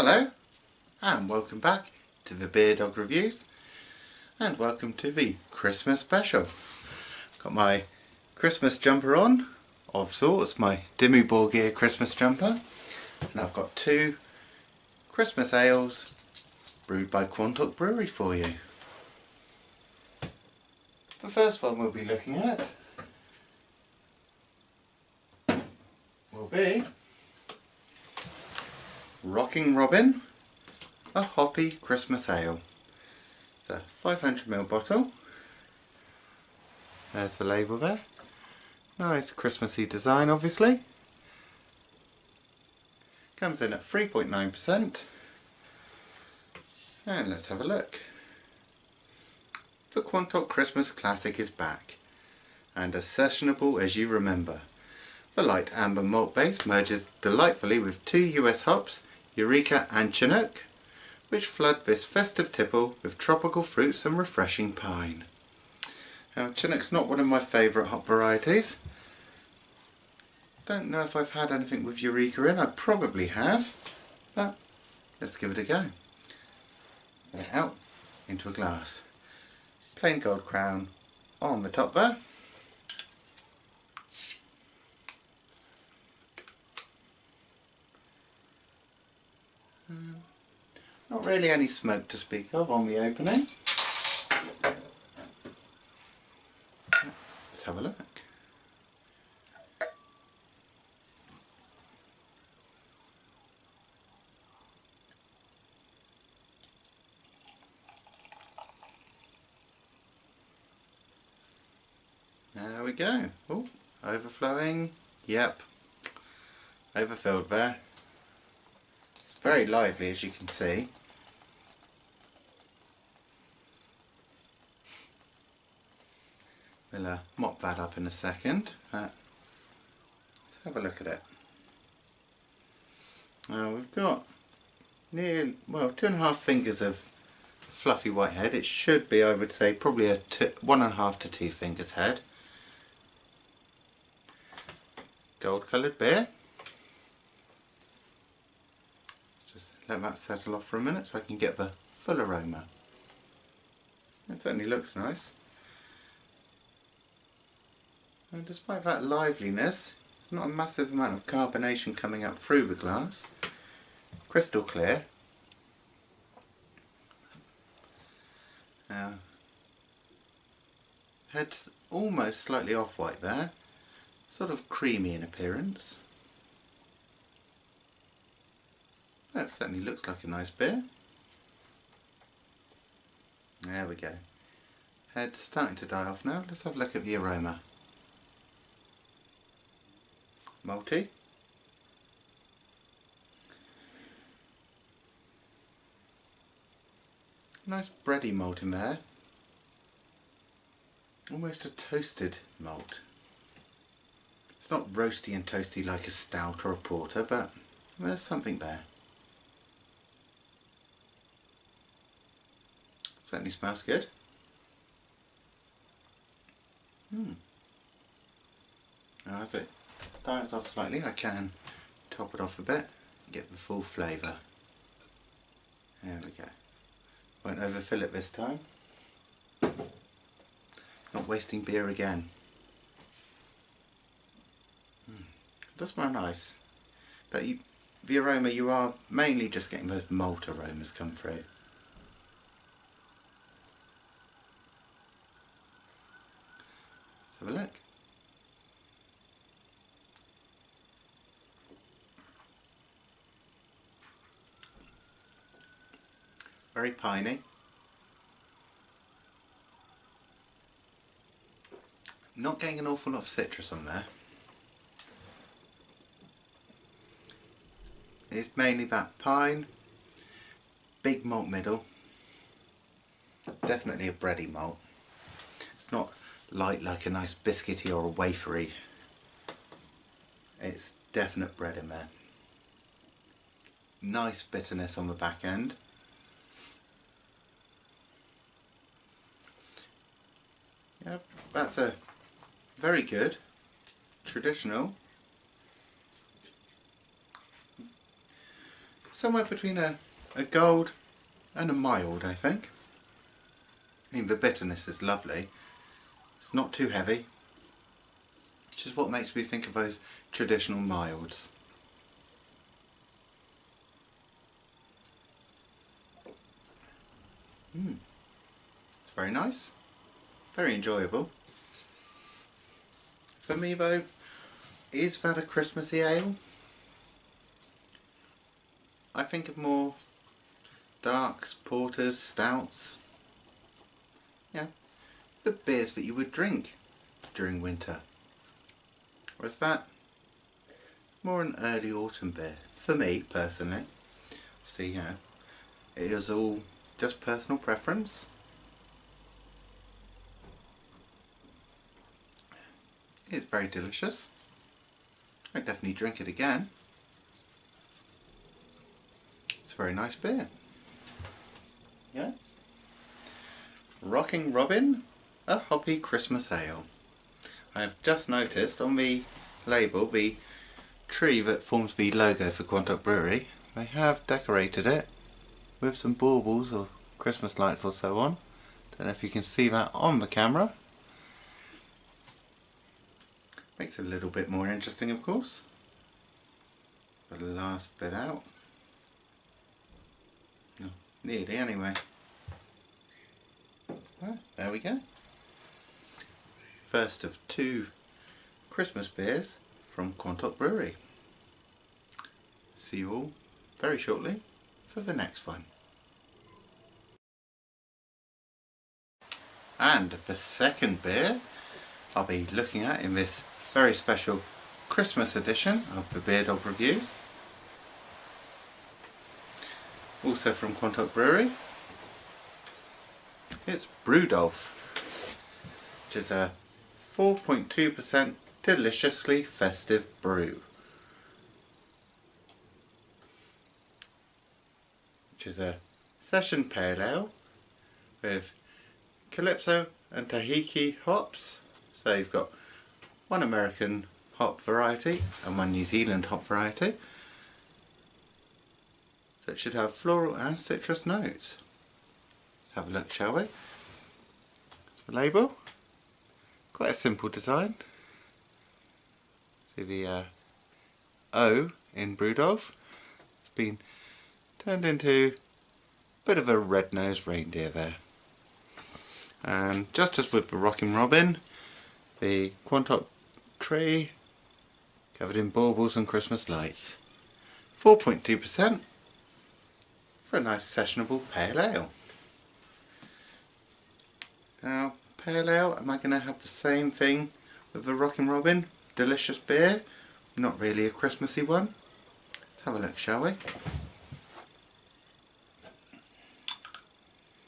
Hello and welcome back to the Beer Dog Reviews, and welcome to the Christmas special. Got my Christmas jumper on, of sorts, my Dimmu Borgir Christmas jumper, and I've got two Christmas ales brewed by Quantock Brewery for you. The first one we'll be looking at will be Rocking Robin, a hoppy Christmas ale. It's a 500ml bottle. There's the label there. Nice Christmassy design, obviously. Comes in at 3.9%. And let's have a look. The Quantock Christmas Classic is back, and as sessionable as you remember. The light amber malt base merges delightfully with two US hops, Eureka and Chinook, which flood this festive tipple with tropical fruits and refreshing pine. Now, Chinook's not one of my favourite hop varieties. Don't know if I've had anything with Eureka in. I probably have, but let's give it a go. Get it out into a glass. Plain gold crown on the top there. Not really any smoke to speak of on the opening. Let's have a look. There we go. Oh, overflowing. Yep. Overfilled there. It's very lively, as you can see. We'll mop that up in a second. Let's have a look at it. Now we've got near, well, 2.5 fingers of fluffy white head. It should be, I would say, probably a 1.5 to 2 fingers head. Gold coloured beer. Just let that settle off for a minute so I can get the full aroma. It certainly looks nice. And despite that liveliness, there's not a massive amount of carbonation coming up through the glass. Crystal clear. Head's almost slightly off-white there. Sort of creamy in appearance. That certainly looks like a nice beer. There we go. Head's starting to die off now. Let's have a look at the aroma. Malty. Nice bready malt in there. Almost a toasted malt. It's not roasty and toasty like a stout or a porter, but there's something there. Certainly smells good. Now as it dies off slightly, I can top it off a bit and get the full flavour. There we go. Won't overfill it this time. Not wasting beer again. It does smell nice, but the aroma, you are mainly just getting those malt aromas come through. Let's have a look. Very piney. Not getting an awful lot of citrus on there. It's mainly that pine, big malt middle, definitely a bready malt. It's not light like a nice biscuity or a wafery. It's definite bread in there. Nice bitterness on the back end. Yep, that's a very good traditional somewhere between a gold and a mild, I think. I mean, the bitterness is lovely. It's not too heavy, which is what makes me think of those traditional milds. It's very nice, very enjoyable. For me though, is that a Christmassy ale? I think of more darks, porters, stouts. Yeah, the beers that you would drink during winter. Whereas that, more an early autumn beer, for me personally. See, you know, it is all just personal preference. It's very delicious. I'd definitely drink it again. It's a very nice beer. Yeah. Rocking Robin, a hoppy Christmas ale. I have just noticed on the label, the tree that forms the logo for Quantock Brewery, they have decorated it with some baubles or Christmas lights or so on. Don't know if you can see that on the camera. Makes it a little bit more interesting, of course. Got the last bit out. Oh, nearly anyway. Well, there we go. First of 2 Christmas beers from Quantock Brewery. See you all very shortly for the next one. And the second beer I'll be looking at in this very special Christmas edition of the Brewdolf Reviews. Also from Quantock Brewery. It's Brewdolf, which is a 4.2% deliciously festive brew. Which is a session pale ale with Calypso and Tahiti hops. So you've got one American hop variety and one New Zealand hop variety. So it should have floral and citrus notes. Let's have a look, shall we? That's the label. Quite a simple design. See the O in Brewdolf. It's been turned into a bit of a red-nosed reindeer there. And just as with the Rockin' Robin, the Quantock tree covered in baubles and Christmas lights. 4.2% for a nice sessionable pale ale. Now, pale ale, am I going to have the same thing with the Rockin' Robin? Delicious beer, not really a Christmassy one. Let's have a look, shall we?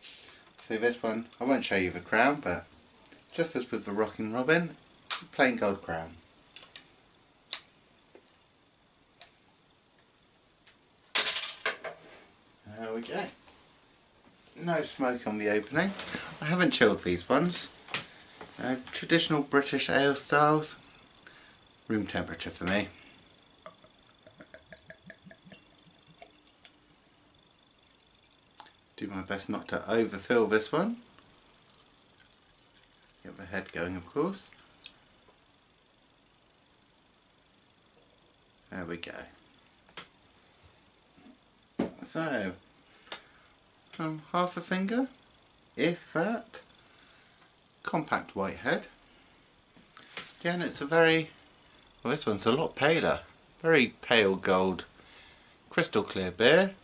So this one, I won't show you the crown, but just as with the Rockin' Robin, plain gold crown. There we go. No smoke on the opening. I haven't chilled these ones. Traditional British ale styles. Room temperature for me. Do my best not to overfill this one. Get the head going, of course. There we go. So, half a finger, if that. Compact white head. Again, it's a very, well, this one's a lot paler. Very pale gold, crystal clear beer.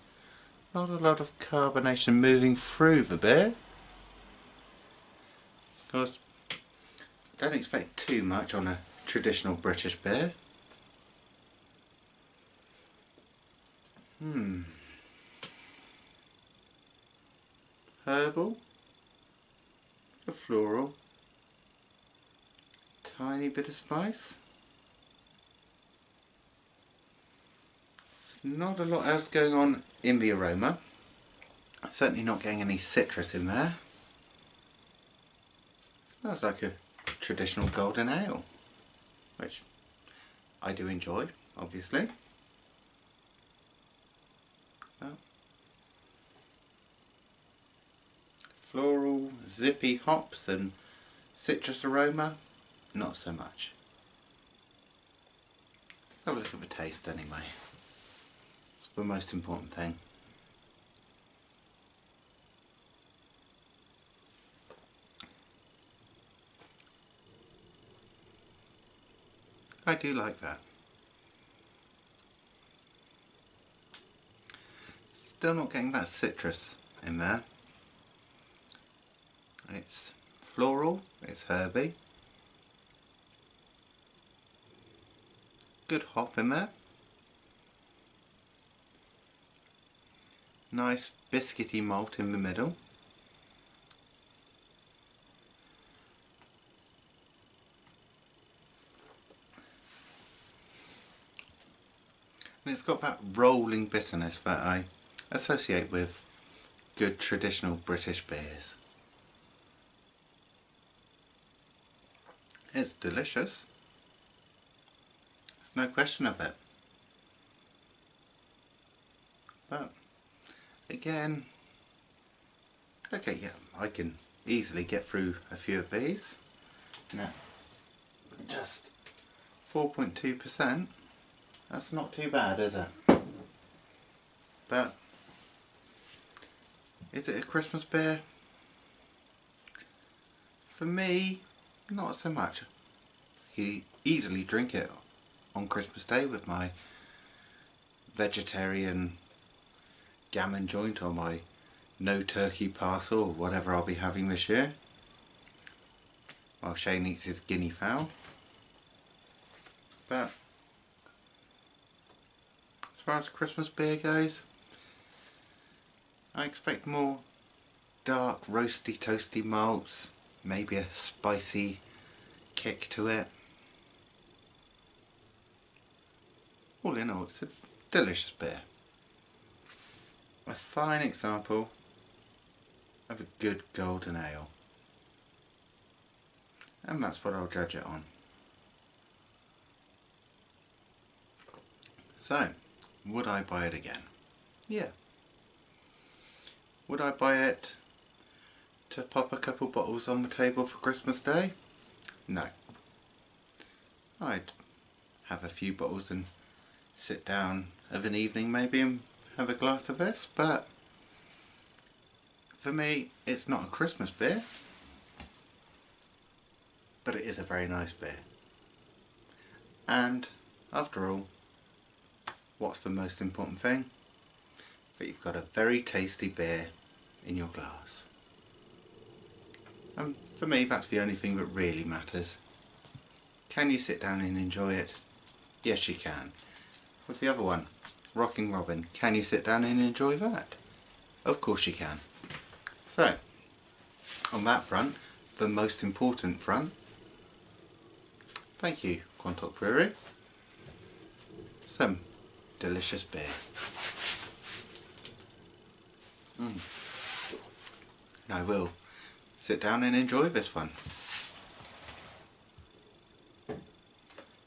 Not a lot of carbonation moving through the beer. Of course, don't expect too much on a traditional British beer. Herbal, a floral, tiny bit of spice. There's not a lot else going on in the aroma. Certainly not getting any citrus in there. Smells like a traditional golden ale, which I do enjoy, obviously. zippy hops and citrus aroma, not so much. Let's have a look at the taste anyway. It's the most important thing. I do like that. Still not getting that citrus in there. It's floral, it's herby. Good hop in there. Nice biscuity malt in the middle. And it's got that rolling bitterness that I associate with good traditional British beers. It's delicious. There's no question of it. But again, okay, yeah, I can easily get through a few of these. Now, just 4.2%. That's not too bad, is it? But is it a Christmas beer? For me, not so much. You can easily drink it on Christmas Day with my vegetarian gammon joint or my no turkey parcel or whatever I'll be having this year, while Shane eats his guinea fowl. But as far as Christmas beer goes, I expect more dark, roasty, toasty malts, maybe a spicy kick to it. All in all, it's a delicious beer. A fine example of a good golden ale. And that's what I'll judge it on. So, would I buy it again? Yeah. Would I buy it to pop a couple bottles on the table for Christmas Day? No. I'd have a few bottles and sit down of an evening maybe and have a glass of this, but for me it's not a Christmas beer, but it is a very nice beer. And after all, what's the most important thing? That you've got a very tasty beer in your glass. And for me that's the only thing that really matters. Can you sit down and enjoy it? Yes, you can. With the other one, Rocking Robin, can you sit down and enjoy that? Of course you can. So, on that front, the most important front, thank you Quantock Brewery. Some delicious beer. And I will sit down and enjoy this one.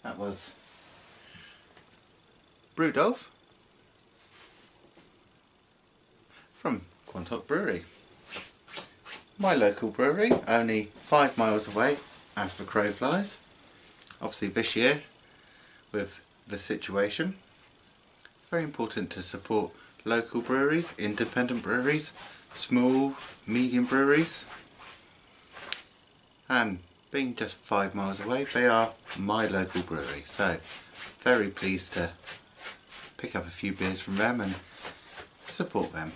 That was Brewdolf from Quantock Brewery. My local brewery, only 5 miles away as the crow flies. Obviously this year, with the situation, it's very important to support local breweries, independent breweries, small, medium breweries. And being just 5 miles away, they are my local brewery. So, very pleased to pick up a few beers from them and support them.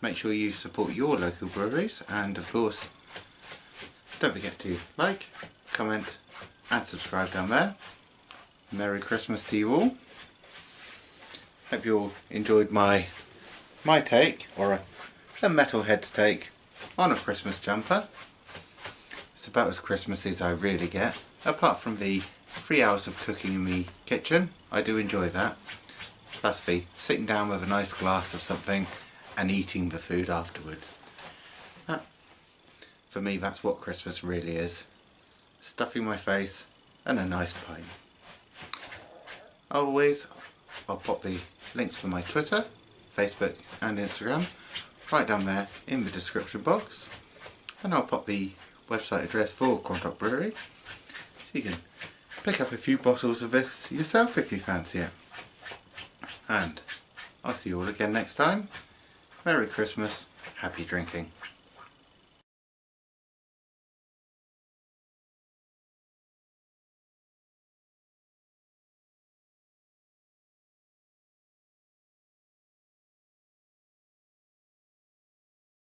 Make sure you support your local breweries, and of course don't forget to like, comment and subscribe down there. Merry Christmas to you all. Hope you all enjoyed my take, or a metalhead's take on a Christmas jumper. It's about as Christmassy as I really get, apart from the 3 hours of cooking in the kitchen. I do enjoy that. Plus the sitting down with a nice glass of something and eating the food afterwards. For me that's what Christmas really is. Stuffing my face and a nice pint. Always, I'll pop the links for my Twitter, Facebook and Instagram right down there in the description box. and I'll pop the website address for Quantock Brewery so you can pick up a few bottles of this yourself if you fancy it. And I'll see you all again next time. Merry Christmas, happy drinking.